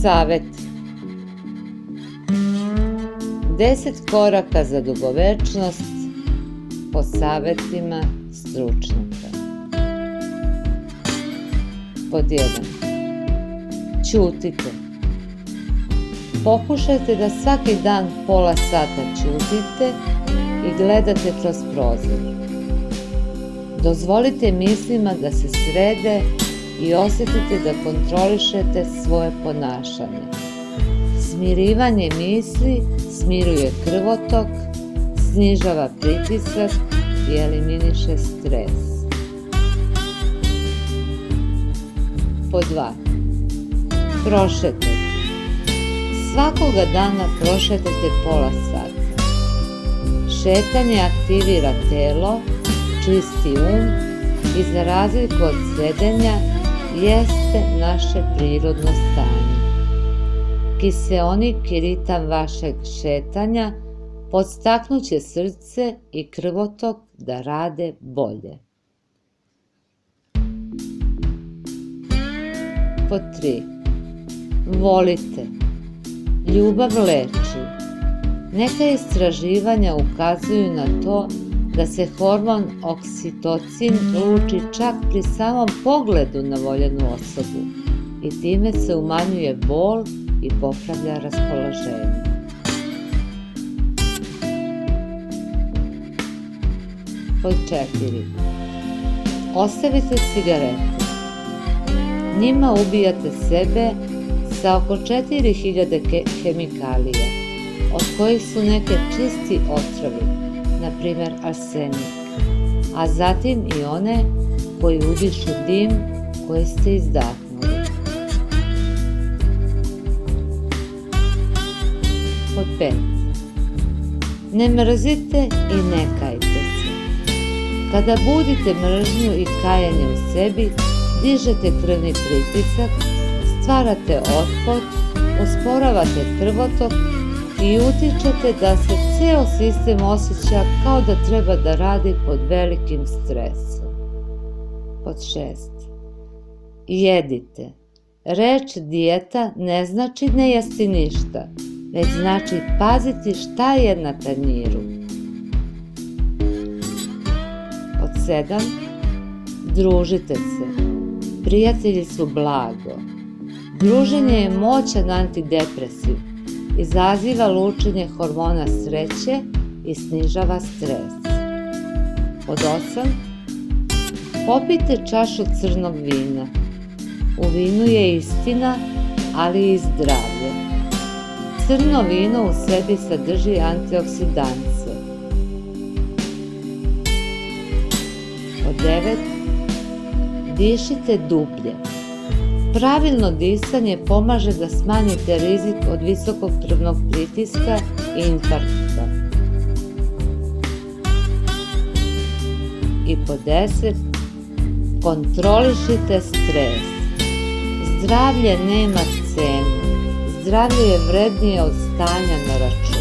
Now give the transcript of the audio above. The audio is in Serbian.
Saveti. 10 koraka za dugovečnost po savetima stručnjaka. Pod 1. Ćutite. Pokušajte da svaki dan pola sata ćutite i gledate kroz prozor. Dozvolite mislima da se srede i osjetite da kontrolišete svoje ponašanje. Smirivanje misli smiruje krvotok, snižava pritisak i eliminiše stres. Pod 2. Prošetajte. Svakoga dana prošetajte pola sata. Šetanje aktivira telo, čisti i za razliku od sedenja jeste naše prirodno stanje. Kiseonik i ritam vašeg šetanja podstaknuće srce i krvotok da rade bolje. Pod 3. Volite. Ljubav leči. Neka istraživanja ukazuju na to da se hormon oksitocin luči čak pri samom pogledu na voljenu osobu i time se umanjuje bol i popravlja raspoloženje. Pod 4. Ostavite cigarete. Njima ubijate sebe sa oko 4000 hemikalija, od kojih su neke čisti otrovi, na primjer arsenik, a zatim i one koji udišu dim koji ste izdahnuli. Pod 5. Ne mrzite i ne kajte se. Kada budite mržnju i kajanje u sebi, dižete krvni pritisak, stvarate otpor, usporavate krvotok i utičete da se ceo sistem osjeća kao da treba da radi pod velikim stresom. Pod 6. Jedite. Reč dijeta ne znači ne jesti ništa, već znači paziti šta je na tanjiru. Pod 7. Družite se. Prijatelji su blago. Druženje je moćan antidepresiv, izaziva lučenje hormona sreće i snižava stres. Pod 8. Popijte čašu crnog vina. U vinu je istina, ali i zdravlje. Crno vino u sebi sadrži antioksidanse. Pod 9. Dišite dublje. Pravilno disanje pomaže da smanjite rizik od visokog krvnog pritiska i infarkta. I pod 10. Kontrolišite stres. Zdravlje nema cenu. Zdravlje je vrednije od stanja na računu.